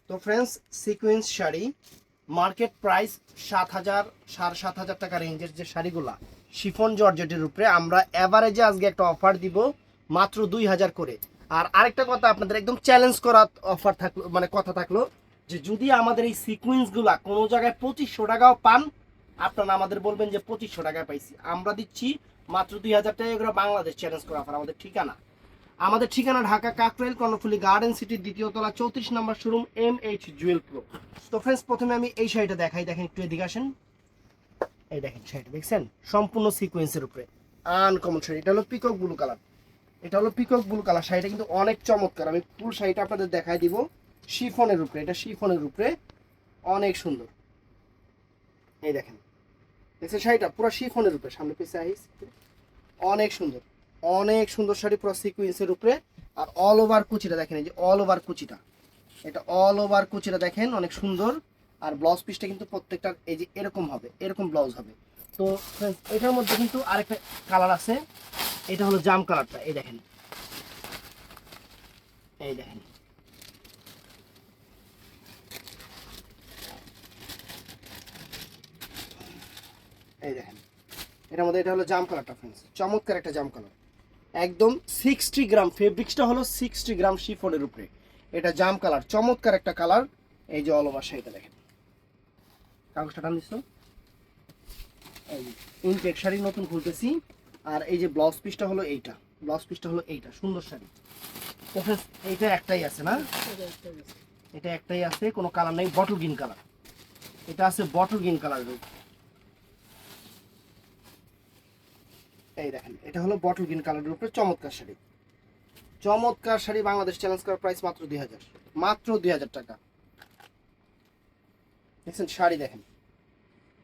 তো friends, sequence sari market price 7,000 7,500 টাকা রেঞ্জের যে শাড়িগুলা শিফন জর্জেটের উপরে আমরা এভারেজে আজকে একটা অফার দিব মাত্র 2,000 করে। আর আরেকটা কথা, আপনাদের একদম চ্যালেঞ্জ করা অফার থাকলো, মানে কথা থাকলো যে যদি আমাদের এই সিকোয়েন্সগুলা কোনো জায়গায় 2,500 টাকাও পান, আপনারা আমাদের বলবেন যে 2,500 টাকায় পাইছি। আমরা দিচ্ছি মাত্র 2,000 টাকা। এগুলো বাংলাদেশ চ্যালেঞ্জ করা অফার। আমাদের ঠিকানা ঢাকা কাকরাইল কর্ণফুলী গার্ডেন সিটির দ্বিতীয় তলা 34 নম্বর শোরুম MH জুয়েল প্রো। তো ফ্রেন্ডস, প্রথমে আমি এই শাড়িটা দেখাই। দেখেন, একটু এদিকে আসেন। এই দেখেন শাড়িটা, দেখছেন? সম্পূর্ণ সিকোয়েন্সের উপরে আনকমন শাড়ি। এটা হলো পিকক ব্লু কালার। শাড়িটা কিন্তু অনেক চমৎকার। আমি ফুল শাড়িটা আপনাদের দেখাই দিব। শিফনের উপরে, এটা শিফনের উপরে অনেক সুন্দর। এই দেখেন, দেখছেন শাড়িটা পুরো শিফনের উপরে, সামনে পিছিয়ে আইস, অনেক সুন্দর, অনেক সুন্দর শাড়ি পুরো সিকোয়েন্সের উপরে। আর অল ওভার কুচিটা দেখেন, এই যে অল ওভার কুচিটা, এটা অল ওভার কুচিটা দেখেন অনেক সুন্দর। আর ব্লাউজ পিসটা কিন্তু প্রত্যেকটা এই যে এরকম হবে, এরকম ব্লাউজ হবে। তো friends, এটার মধ্যে কিন্তু আরেকটা কালার আছে। এটা হলো জাম কালারটা। এই দেখেন, এই দেখেন, এই দেখেন, এটার মধ্যে এটা হলো জাম কালারটা। ফ্রেন্ডস, চমৎকার একটা জাম কালার। একদম 60 গ্রাম, ফেব্রিক্সটা হলো 60 গ্রাম শিফনের উপরে। এটা জাম কালার, চমৎকার একটা কালার। এই যে অল ওভার শাড়িটা দেখেন, কাগজটা টান দিচ্ছ, এই ইনটেক শাড়ি নতুন খুলতেছি। আর এই যে ব্লাউজ পিসটা হলো এইটা, ব্লাউজ পিসটা হলো এইটা, সুন্দর শাড়ি। তো ফ্রেন্ডস, এইটা একটাই আছে না? এটা একটাই আছে, কোনো কালার নেই, বটল গ্রিন কালার। এটা আছে বটল গ্রিন কালার। এই দেখেন, এটা হলো বটল গ্রিন কালারের উপরে চমৎকার শাড়ি। চমৎকার শাড়ি, বাংলাদেশ চ্যালেঞ্জ করার প্রাইস মাত্র 2,000, মাত্র 2,000 টাকা। দেখছেন শাড়ি, দেখেন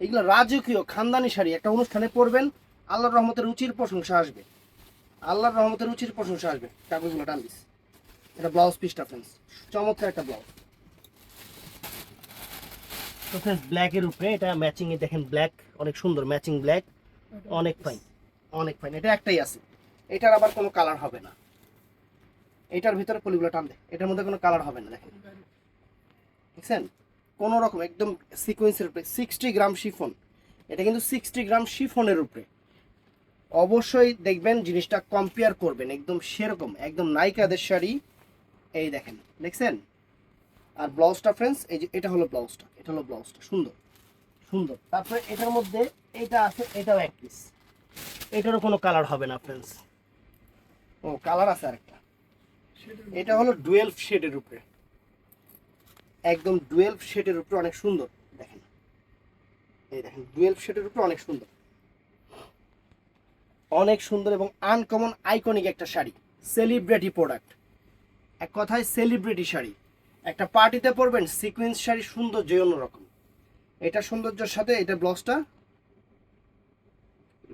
এগুলো রাজকীয় খানদানি শাড়ি। একটা অনুষ্ঠানে পরবেন, আল্লাহর রহমতের রুচির প্রশংসা আসবে, আল্লাহর রহমতের রুচির প্রশংসা আসবে। কাগজগুলো টান দিস। এটা ব্লাউজ পিসটা ফ্রেন্ডস, চমৎকার একটা ব্লাউজ। তো ফ্রেন্ডস, ব্ল্যাকের উপরে এটা ম্যাচিং এ দেখেন, ব্ল্যাক অনেক সুন্দর ম্যাচিং ব্ল্যাক, অনেক ফাইন, অনেক ফাইন। এটা একটাই আছে, এটার আবার কোনো কালার হবে না। এটার ভিতরে পলিগুলো টান দে, এটার মধ্যে কোনো কালার হবে না। দেখেন, দেখছেন? কোনো রকম একদম সিকোয়েন্সের উপরে 60 গ্রাম শিফন। এটা কিন্তু 60 গ্রাম শিফনের উপরে। অবশ্যই দেখবেন, জিনিসটা কম্পেয়ার করবেন, একদম সেরকম, একদম নায়িকাদের শাড়ি। এই দেখেন, দেখছেন? আর ব্লাউজটা ফ্রেন্ডস, এই যে এটা হলো ব্লাউজটা, এটা হলো ব্লাউজটা, সুন্দর সুন্দর। তারপরে এটার মধ্যে এইটা আছে, এটাও এক পিস। এটারও কোনো কালার হবে না ফ্রেন্ডস। ও, কালার আছে আরেকটা। এটা হলো ডুয়েল শেডের উপরে, একদম ডুয়েল শেডের উপরে অনেক সুন্দর। দেখেন, এই দেখেন, ডুয়েল শেডের উপরে অনেক সুন্দর, অনেক সুন্দর এবং আনকমন আইকনিক একটা শাড়ি, সেলিব্রিটি প্রোডাক্ট। এক কথায় সেলিব্রিটি শাড়ি। একটা পার্টিতে পরবেন, সিকোয়েন্স শাড়ি সৌন্দর্য অন্যরকম। এটা সৌন্দর্যের সাথে এটা ব্লাউজটা,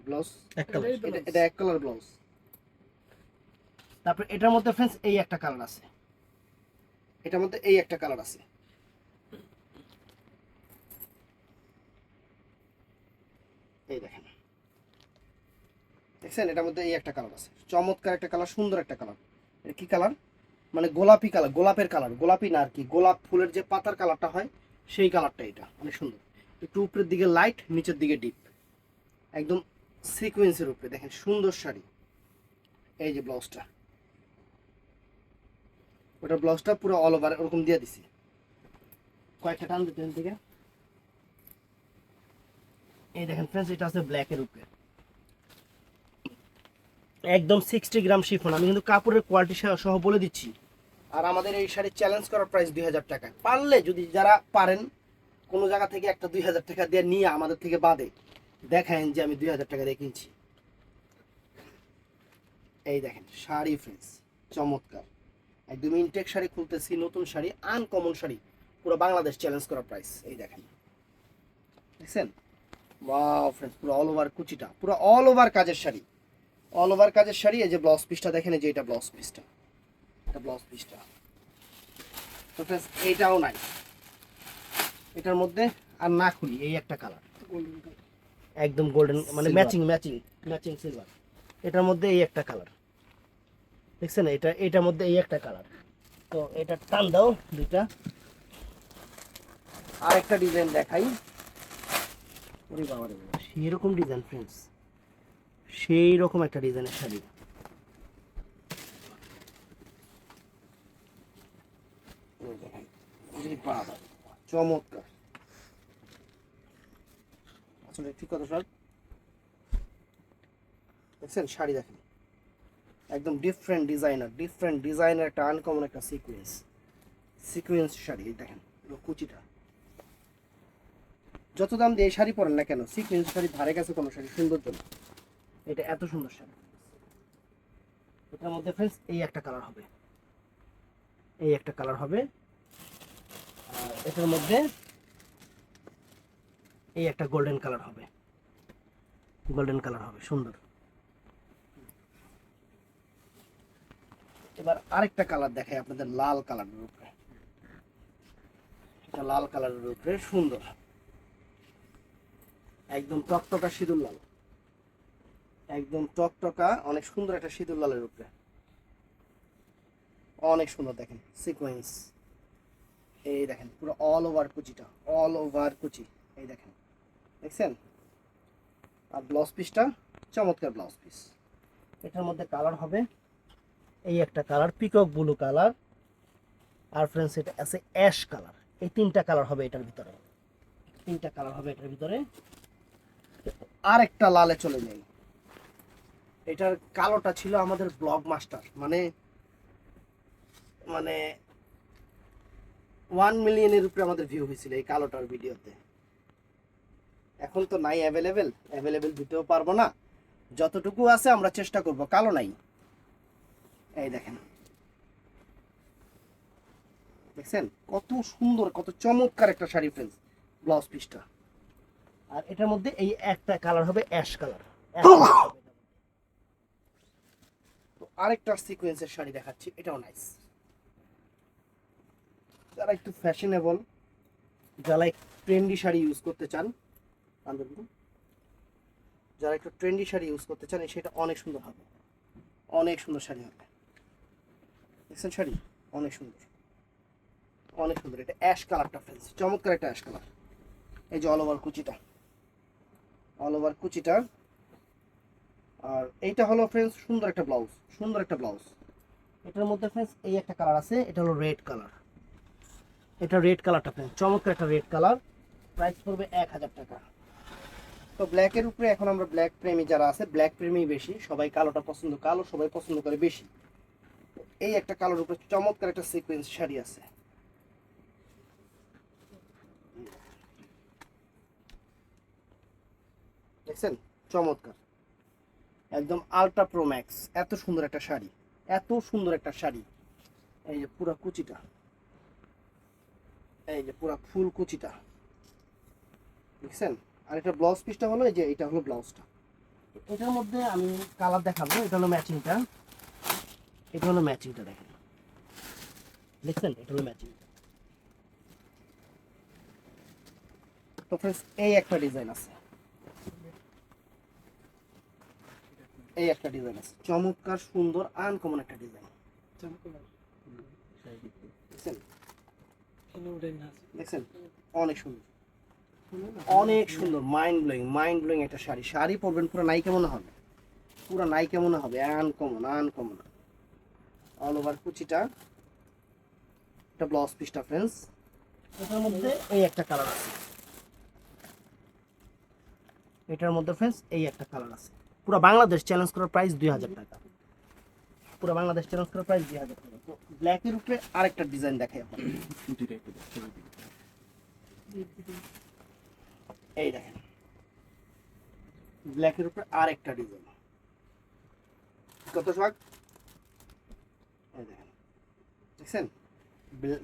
ব্লাউজ এক কালার, এটা এক কালার ব্লাউজ। তারপর এটার মধ্যে ফ্রেন্ডস এই একটা কালার আছে, এটার মধ্যে এই একটা কালার আছে। এই দেখেন, দেখছেন? এটার মধ্যে এই একটা কালার আছে, চমৎকার একটা কালার, সুন্দর একটা কালার। এটা কি কালার? মানে গোলাপি কালার, গোলাপের কালার, গোলাপি না আর কি, গোলাপ ফুলের যে পাতার কালারটা হয় সেই কালারটা। এটা অনেক সুন্দর, একটু উপরের দিকে লাইট, নিচের দিকে ডিপ, একদম সিকোয়েন্সের উপরে। দেখেন সুন্দর শাড়ি। এই যে ব্লাউজটা, ওটা ব্লাউজটা পুরো অল ওভার ওরকম দিয়ে দিছি। কয়েকটা টান দিতে দিকে। এই দেখেন ফ্রেন্ডস, এটা আছে ব্ল্যাকের উপরে, একদম 60 গ্রাম শিফন। আমি কিন্তু কাপড়ের কোয়ালিটি সহ বলে দিচ্ছি। আর আমাদের এই শাড়ির চ্যালেঞ্জ করার প্রাইস 2,000 টাকা। পারলে, যদি যারা পারেন, কোনো জায়গা থেকে একটা 2,000 টাকা দিয়ে নিয়ে আমাদের থেকে বাদে দেখেন যে আমি 2,000 টাকা দিয়ে কিনছি। এই দেখেন শাড়ি ফ্রেন্ডস, চমৎকার একদম ইনটেক শাড়ি খুলতেছি, নতুন শাড়ি, আনকমন শাড়ি, পুরো বাংলাদেশ চ্যালেঞ্জ করা প্রাইস। এই দেখেন, দেখছেন? ওয়াও ফ্রেন্ডস, পুরো অল ওভার কুচিটা, পুরো অল ওভার কাজের শাড়ি, অল ওভার কাজের শাড়ি। এই যে ব্লাউজ পিসটা দেখেন, এই যে এটা ব্লাউজ পিসটা, এটা ব্লাউজ পিসটা। তো ফ্রেন্ডস, এইটাও নাই, এটার মধ্যে আর না খুলি এই একটা কালার, একদম গোল্ডেন, মানে ম্যাচিং ম্যাচিং ম্যাচিং সিলভার। এটার মধ্যে এই একটা কালার, দেখছেন? এটার মধ্যে এই একটা কালার। তো এটা টান দাও দুইটা, আরেকটা ডিজাইন দেখাই। ওরে বাবা রে বাবা, সেই রকম ডিজাইন ফ্রেন্ডস, সেই রকম একটা ডিজাইনের শাড়ি। বাবা চমৎকার, আসলে ঠিক কথা স্যার। দেখছেন শাড়ি, দেখেন একদম ডিফারেন্ট ডিজাইনের একটা আনকমন একটা সিকোয়েন্স শাড়ি। দেখেন কুচিটা, যত দাম দিয়ে এই শাড়ি পরেন না কেন, সিকোয়েন্স শাড়ি ধারে কাছে কোনো শাড়ি সৌন্দর্য না। এটা এত সুন্দর শাড়ি। এটার মধ্যে ফ্রেন্ডস এই একটা কালার হবে, এই একটা কালার হবে, আর এটার মধ্যে এই একটা গোল্ডেন কালার হবে, সুন্দর। এবার আরেকটা কালার দেখাই আপনাদের, লাল কালারের উপরে। এটা লাল কালারের উপরে সুন্দর, একদম টকটকা সিঁদুর লাল, একদম টকটকা অনেক সুন্দর একটা সিঁদুর লালের উপরে, অনেক সুন্দর। দেখেন সিকোয়েন্স, এই দেখেন পুরো অল ওভার কুচিটা, অল ওভার কুচি, এই দেখেন, দেখছেন। আর ব্লাউজ পিসটা চমৎকার ব্লাউজ পিস। এটার মধ্যে কালার হবে এই একটা কালার, পিকক ব্লু কালার, আর ফ্রেন্ডস এটা আছে অ্যাশ কালার। এই তিনটা কালার হবে এটার ভিতরে, আর একটা লালে চলে যাই। এটার কালোটা ছিল আমাদের ব্লগ মাস্টার, মানে 1 মিলিয়নের উপরে আমাদের ভিউ হয়েছিল এই কালোটার ভিডিওতে। এখন তো নাই, অ্যাভেলেবেল দিতেও পারবো না, যতটুকু আছে আমরা চেষ্টা করব। কালো নাই, এই দেখেন, দেখছেন কত সুন্দর, কত চমৎকার একটা শাড়ি ফ্রেন্ডস, ব্লাউজ পিসটা। আর এটার মধ্যে এই একটা কালার হবে অ্যাশ কালার। তো আরেকটা সিকোয়েন্সের শাড়ি দেখাচ্ছি, এটাও নাইস। যারা একটু ফ্যাশনেবল, যারা একটু ট্রেন্ডি শাড়ি ইউজ করতে চান, সেটা অনেক সুন্দর হবে, অনেক সুন্দর শাড়ি হবে। দেখছেন শাড়ি অনেক সুন্দর, এটা অ্যাশ কালারটা ফ্রেন্ডস, চমৎকার একটা অ্যাশ কালার। এই যে অল ওভার কুচিটা, আর এইটা হলো ফ্রেন্ডস সুন্দর একটা ব্লাউজ। এটার মধ্যে ফ্রেন্ডস এই একটা কালার আছে, এটা হলো রেড কালার। এটা রেড কালারটা ফ্রেন্ডস, চমৎকার একটা রেড কালার। প্রাইস পড়বে 1000 টাকা। তো ব্ল্যাকের উপরে এখন আমরা ব্ল্যাক প্রেমী যারা আছে, ব্ল্যাক প্রেমী বেশি, সবাই কালোটা পছন্দ, কালো সবাই পছন্দ করে বেশি। এই একটা কালোর উপরে চমৎকার একটা সিকোয়েন্স শাড়ি আছে, দেখছেন চমৎকার, একদম আলট্রা প্রো ম্যাক্স। এত সুন্দর একটা শাড়ি, এই যে পুরো কুচিটা, এই যে পুরো ফুল কুচিটা, দেখছেন। আর এটা ব্লাউজ পিসটা হলো, এই যে এটা হলো ব্লাউজটা। এটার মধ্যে আমি কালার দেখাবো, এটা হলো ম্যাচিংটা, দেখেন, দেখছেন, এটা হলো ম্যাচিং। তো ফ্রেন্ডস এই একটা ডিজাইন আছে, চমৎকার সুন্দর আনকমন একটা ডিজাইন, দেখছেন অনেক সুন্দর মাইন্ড ব্লোয়িং একটা শাড়ি পরবেন পুরো নায়িকা মনে হবে, আনকমন অল ওভার কুচিটা। এটা ব্লাউজ পিসটা ফ্রেন্ডস, এটার মধ্যে এই একটা কালার আছে, পুরো বাংলাদেশ চ্যালেঞ্জ করার প্রাইস 2000 টাকা। তো ব্ল্যাকের উপরে আরেকটা ডিজাইন দেখাই আপনাদের, এই দেখেন ব্ল্যাকের উপরে আরেকটা ডিজাইন, কত শখ, এই দেখেন, দেখছেন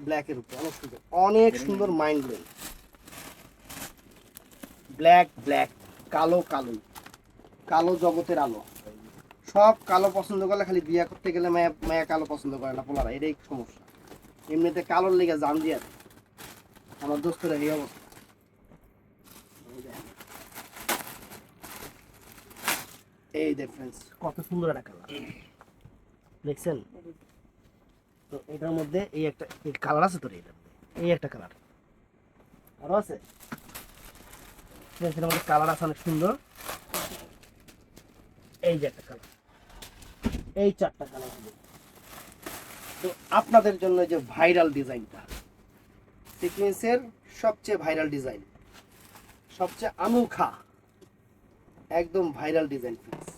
ব্ল্যাকের উপরে অনেক সুন্দর মাইন্ড ব্লোয়িং। ব্ল্যাক কালো জগতের আলো। সব কালো পছন্দ করলে, খালি বিয়ে করতে গেলে মায়া কালো পছন্দ করে না পোলারা, এটাই সমস্যা। এমনিতে কালোর লেগে জান দিয়ে আমার দোস্তরা এই অবস্থা। এই দেখেন কত সুন্দর একটা কালার, দেখছেন। তো এটার মধ্যে এই একটা কালার আছে, তো এই একটা কালার, আরো আছে এটার মধ্যে কালার আছে অনেক সুন্দর। এই যে একটা কালার, এই 4টা কালার হবে। তো আপনাদের জন্য যে ভাইরাল ডিজাইনটা, সিকোয়েন্সের সবচেয়ে ভাইরাল ডিজাইন, সবচেয়ে আনুখা, একদম ভাইরাল ডিজাইন ফ্রেন্ডস।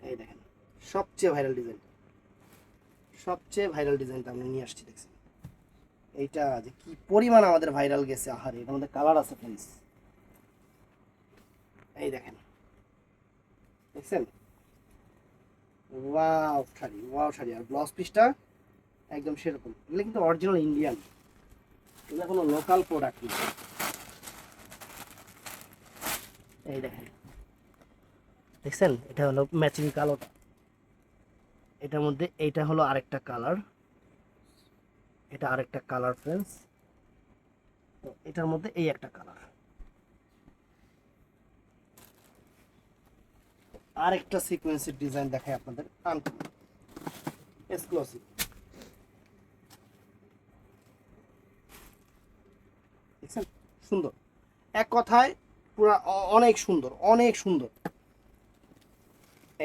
এই দেখেন সবচেয়ে ভাইরাল ডিজাইন, সবচেয়ে ভাইরাল ডিজাইনটা আমরা নিয়ে আসছি। দেখছেন এইটা যে কি পরিমাণ আমাদের ভাইরাল গেছে, আহারে এটার মধ্যে কালার আছে ফ্রেন্ডস। এই দেখেন, দেখছেন? Wow sari, wow sari. আর ব্লাউজ পিসটা একদম সেরকম। এগুলো কিন্তু অরিজিনাল ইন্ডিয়ান, এগুলো কোনো লোকাল প্রোডাক্ট না। এই দেখেন, দেখছেন? এটা হলো ম্যাচিং কালোটা, এটার মধ্যে এইটা হলো আরেকটা কালার, এটা আরেকটা কালার ফ্রেন্ডস। তো এটার মধ্যে এই একটা কালার, আরেকটা সিকোয়েন্সের ডিজাইন দেখায় আপনাদের, এক্সক্লুসিভ। দেখছেন? সুন্দর, এক কথায় পুরো অনেক সুন্দর, অনেক সুন্দর।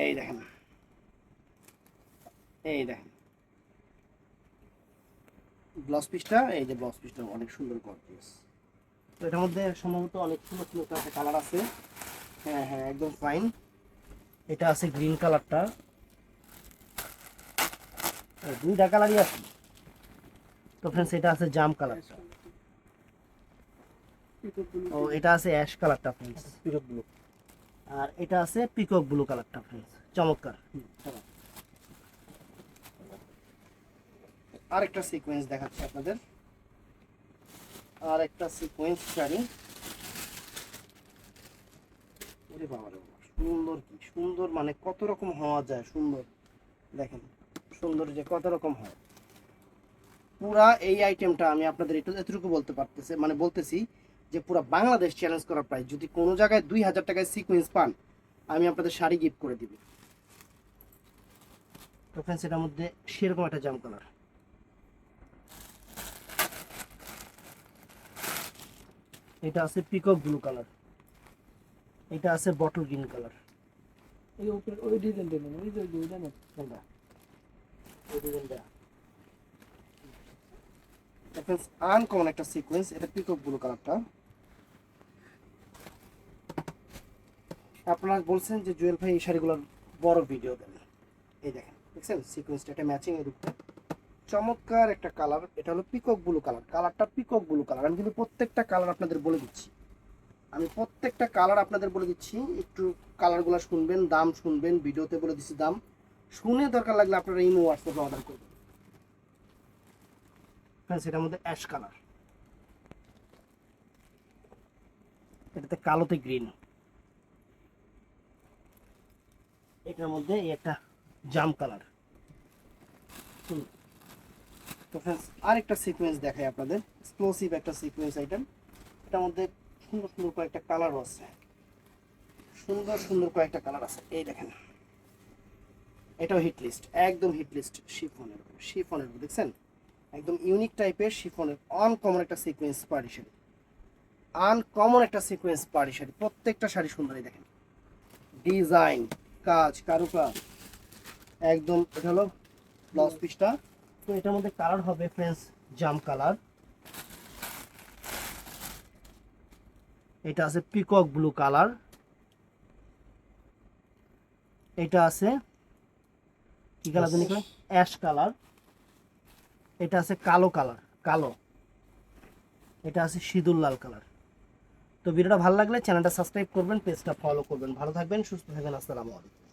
এই দেখেন, এই দেখেন ব্লাউজ পিসটা, এই যে ব্লাউজ পিসটা অনেক সুন্দর গর্জিয়াস। তো এটার মধ্যে সম্ভবত অনেক সুন্দর সুন্দর একটা কালার আছে। হ্যাঁ হ্যাঁ একদম ফাইন। এটা আছে গ্রিন কালারটা, দুইটা কালারই আছে। তো ফ্রেন্ডস এটা আছে জাম কালারটা, ও এটা আছে অ্যাশ কালারটা ফ্রেন্ডস, পিকক ব্লু। আর এটা আছে পিকক ব্লু কালারটা ফ্রেন্ডস, চমৎকার। আরেকটা সিকোয়েন্স দেখাচ্ছি আপনাদের, আরেকটা সিকোয়েন্স শাড়ি। ওরে বাবা রে বাবা, সুন্দর, কি সুন্দর, মানে কত রকম হওয়া যায় সুন্দর। দেখেন সুন্দর যে কত রকম হয়। পুরা এই আইটেমটা আমি আপনাদের এতটুকু বলতে পারতেছি, মানে বলতেছি যে পুরা বাংলাদেশ চ্যালেঞ্জ করার প্রাইস। যদি কোনো জায়গায় 2000 টাকায় সিকোয়েন্স পান, আমি আপনাদের শাড়ি গিফট করে দিব। তো ফ্রেন্ডস এটার মধ্যে সেরকম একটা জাম কালার, এটা আছে পিকক ব্লু কালার, এটা আছে বটল গ্রিন কালার। এই উপরে ওই ডিজাইনটা নেন, ওই যে ওইটা নেন, কোনটা ওই ডিজাইনটা। ফ্রেন্ডস আনকমন একটা সিকোয়েন্স, এটা পিকক ব্লু কালারটা। আপনারা বলছেন যে জুয়েল ভাই এই শাড়িগুলোর বড় ভিডিও দেন। এই দেখেন, দেখছেন সিকোয়েন্সটা, এটা ম্যাচিং এর উপরে চমৎকার একটা কালার। এটা হলো পিকক ব্লু কালার, কালারটা পিকক ব্লু কালার। আমি কিন্তু প্রত্যেকটা কালার আপনাদের বলে দিচ্ছি, আমি প্রত্যেকটা কালার আপনাদের বলে দিচ্ছি। একটু কালারগুলো শুনবেন, দাম শুনবেন, ভিডিওতে বলে দিচ্ছি দাম শুনে দরকার লাগলে আপনারা ইমো হোয়াটসঅ্যাপে অর্ডার করবেন। হ্যাঁ সেটার মধ্যে অ্যাশ কালার, এটাতে কালোতে গ্রিন, এটার মধ্যে একটা জাম কালার। তো ফ্রেন্ডস আরেকটা সিকোয়েন্স দেখাই আপনাদের, এক্সক্লুসিভ একটা সিকোয়েন্স আইটেম। এটার মধ্যে সুন্দর সুন্দর কয়েকটা কালারও আছে, সুন্দর সুন্দর কয়েকটা কালার আছে। এই দেখেন, এটাও হিট লিস্ট, একদম হিট লিস্ট। শিফনের, শিফনের দেখছেন, একদম ইউনিক টাইপের শিফনের আনকমন একটা সিকোয়েন্স পাড়ি শাড়ি, আনকমন একটা সিকোয়েন্স পাড়ি শাড়ি। প্রত্যেকটা শাড়ি সুন্দরই দেখেন, ডিজাইন, কাজ, কারুকাজ একদম। এটা হলো ব্লাউজ পিসটা। তো এটার মধ্যে কালার হবে ফ্রেন্ডস জাম কালার, এটা আছে পিকক ব্লু কালার, এটা আছে কি কালার জানি, অ্যাশ কালার, এটা আছে কালো কালার, কালো, এটা আছে সিঁদুর লাল কালার। তো ভিডিওটা ভালো লাগলে চ্যানেলটা সাবস্ক্রাইব করবেন, পেজটা ফলো করবেন। ভালো থাকবেন, সুস্থ থাকবেন, আসসালামু আলাইকুম।